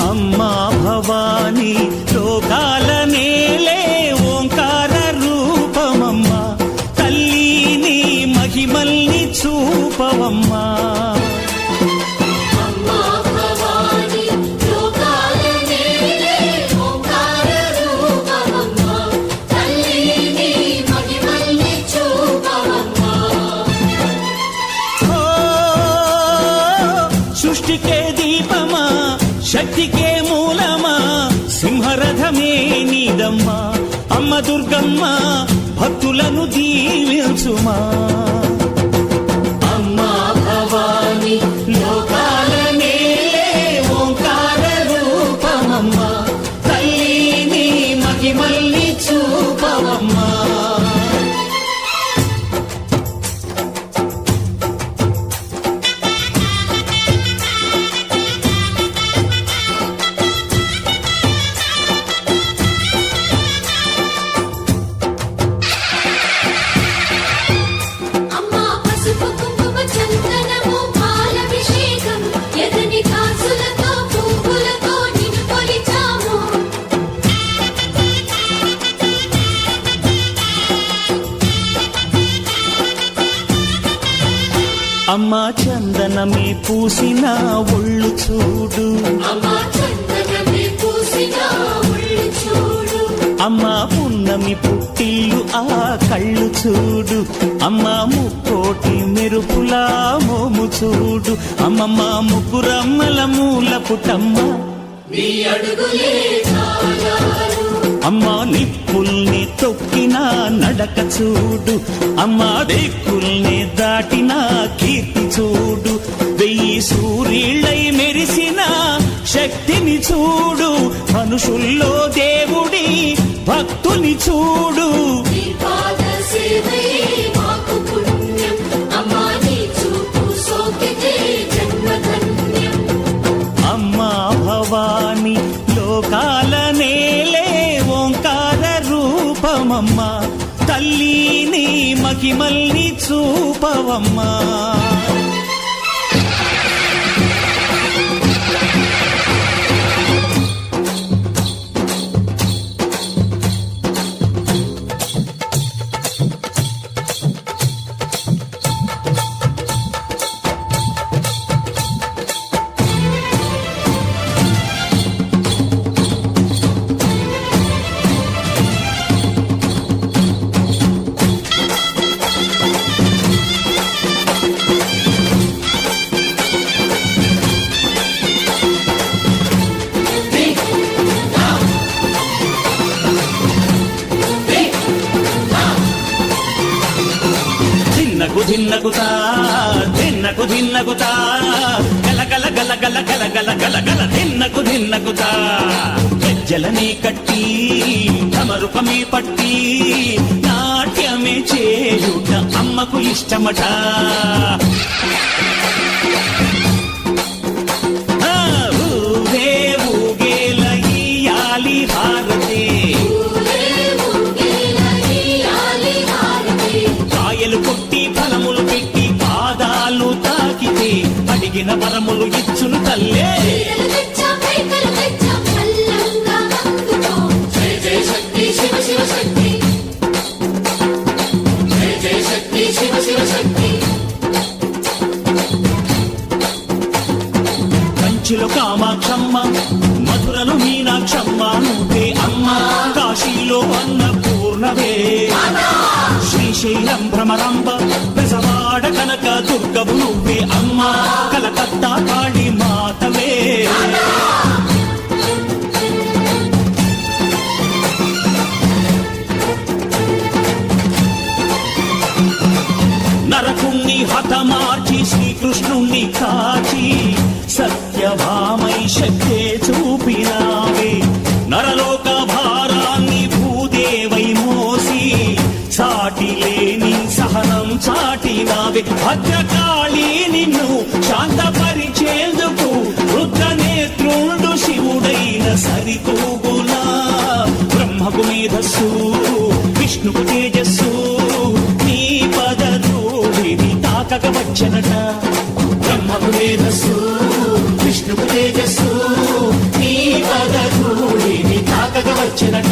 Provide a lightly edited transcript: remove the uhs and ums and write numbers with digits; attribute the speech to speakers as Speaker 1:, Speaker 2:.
Speaker 1: అమ్మా భవానీ లోకాల నేలే ఓంకార రూపమమ్మా, తల్లిని మహిమల్ని చూపవమ్మా. సృష్టికే దీపమా, శక్తికే మూలమా, సింహరథమే నీదమ్మా. అమ్మ దుర్గమ్మ భక్తులను దీవించుమా. అమ్మా భవానీ లోకాల నేలే ఓంకార రూపమమ్మా, తల్లిని మహిమల్ని చూపవమ్మా. అమ్మా చందనమే పూసిన ఒళ్ళు చూడు, అమ్మా పున్నమి పుట్టిల్లు ఆ కళ్ళు చూడు, అమ్మా ముక్కోటి మెరుపులా మోము చూడు. అమ్మమ్మ ముగ్గురమ్మల మూల పుట్టమ్మ, అమ్మా నిప్పుల్ని తొక్కిన నడక చూడు, అమ్మా దిక్కుల్ని దాటిన కీర్తి చూడు. 1000 సూర్యుళ్ళై మెరిసిన శక్తిని చూడు, మనుషుల్లో దేవుడి భక్తుని చూడు. అమ్మా భవానీ లోకాల నేలే ఓంకార రూపమమ్మా, తల్లిని మహిమల్ని చూపవమ్మా. ధిన్నకుతా ధిన్నకు ధిన్నకుతా గలగల గలగల గలగల గలగల ధిన్నకుతా. గజ్జలనే కట్టి తమరుపమే పట్టి నాట్యమే చేయుట అమ్మకు ఇష్టమట. ఊగే ఊగేల ఈయాలి హారతి, కాయలు కొట్టి ఫలములు పెట్టి పాదాలు తాకితే అడిగిన వరములు ఇచ్చును తల్లే. కంచిలో కామాక్షమ్మ, మధురలో మీనాక్షమ్మ నువ్వే అమ్మ, కాశీలో అన్నపూర్ణవే, శ్రీశైలం భ్రమరాంబ, బెజవాడ కనక దుర్గవు నువ్వే అమ్మ, కలకత్తా కాళీ మాతవే. నరకుణ్ణి హతమార్చి శ్రీకృష్ణుణ్ణి కాచి సత్యభామై శక్తే చూపినావే. నరలోక భారాన్ని భూదేవై మోసి సాటి లేని సహనం చాటినావే. భద్రకాళి నిన్ను శాంతపరిచేందుకు రుద్రనేత్రుండు శివుడైన సరితూగునా. వచ్చెనట